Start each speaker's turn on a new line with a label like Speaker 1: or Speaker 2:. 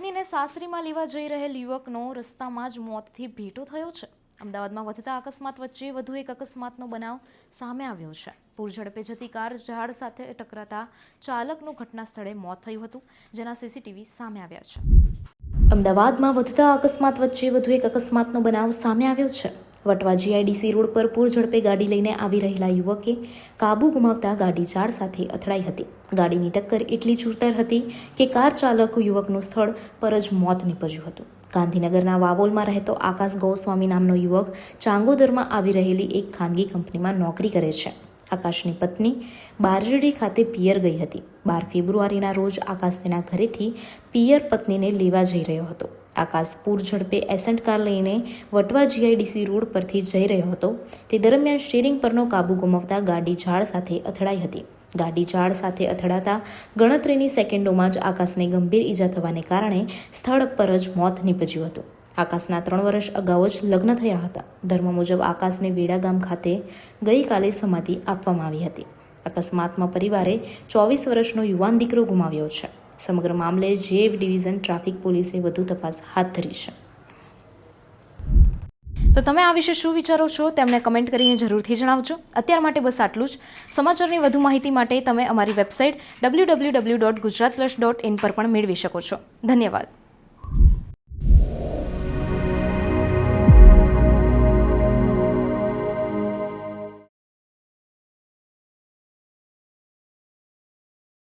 Speaker 1: પત્નીને સાસરીમાં લેવા જઈ રહેલ યુવકનો રસ્તામાં જ મોતથી ભેટો થયો છે। અમદાવાદમાં વધતા અકસ્માત વચ્ચે વધુ એક અકસ્માતનો બનાવ સામે આવ્યો છે। પૂર ઝડપે જતી કાર ઝાડ સાથે ટકરાતા ચાલકનું ઘટના સ્થળે મોત થયું હતું, જેના સીસીટીવી સામે આવ્યા છે। અમદાવાદમાં વધતા અકસ્માત વચ્ચે વધુ એક અકસ્માતનો બનાવ સામે આવ્યો છે। વટવા જીઆઈડીસી રોડ પર પૂર ઝડપે ગાડી લઈને આવી રહેલા યુવકે કાબુ ગુમાવતા ગાડી ઝાડ સાથે અથડાઈ હતી। ગાડીની ટક્કર એટલી જોરદાર હતી કે કાર ચાલક યુવકનું સ્થળ પર જ મોત નીપજ્યું હતું। ગાંધીનગરના વાવોલમાં રહેતો આકાશ ગોસ્વામી નામનો યુવક ચાંગોદરમાં આવી રહેલી એક ખાનગી કંપનીમાં નોકરી કરે છે। આકાશની પત્ની બારડડી ખાતે પિયર ગઈ હતી। 12 ફેબ્રુઆરીના રોજ આકાશ તેના ઘરેથી પિયર પત્નીને લેવા જઈ રહ્યો હતો। આકાશ પૂર ઝડપે એસન્ટ કાર લઈને વટવા જીઆઈડીસી રોડ પરથી જઈ રહ્યો હતો। તે દરમિયાન સ્ટીરિંગ પરનો કાબુ ગુમાવતા ગાડી ઝાડ સાથે અથડાઈ હતી। ગાડી ઝાડ સાથે અથડાતા ગણતરીની સેકન્ડોમાં જ આકાશને ગંભીર ઈજા થવાને કારણે સ્થળ પર જ મોત નીપજ્યું હતું। આકાશના 3 વર્ષ અગાઉ જ લગ્ન થયા હતા। ધર્મ મુજબ આકાશને વેડા ગામ ખાતે ગઈકાલે સમાધિ આપવામાં આવી હતી। અકસ્માતમાં પરિવારે 24 વર્ષનો યુવાન દીકરો ગુમાવ્યો છે। સમગ્ર મામલે જેવ ડિવિઝન ટ્રાફિક પોલીસે વધુ તપાસ હાથ ધરી છે। તો તમે આ વિશે શું વિચારો છો તેમને કમેન્ટ કરીને જરૂરથી જણાવજો। અત્યાર માટે બસ આટલું જ। સમાચારની વધુ માહિતી માટે તમે અમારી વેબસાઇટ www.gujaratplus.in પર પણ મેળવી શકો છો। ધન્યવાદ।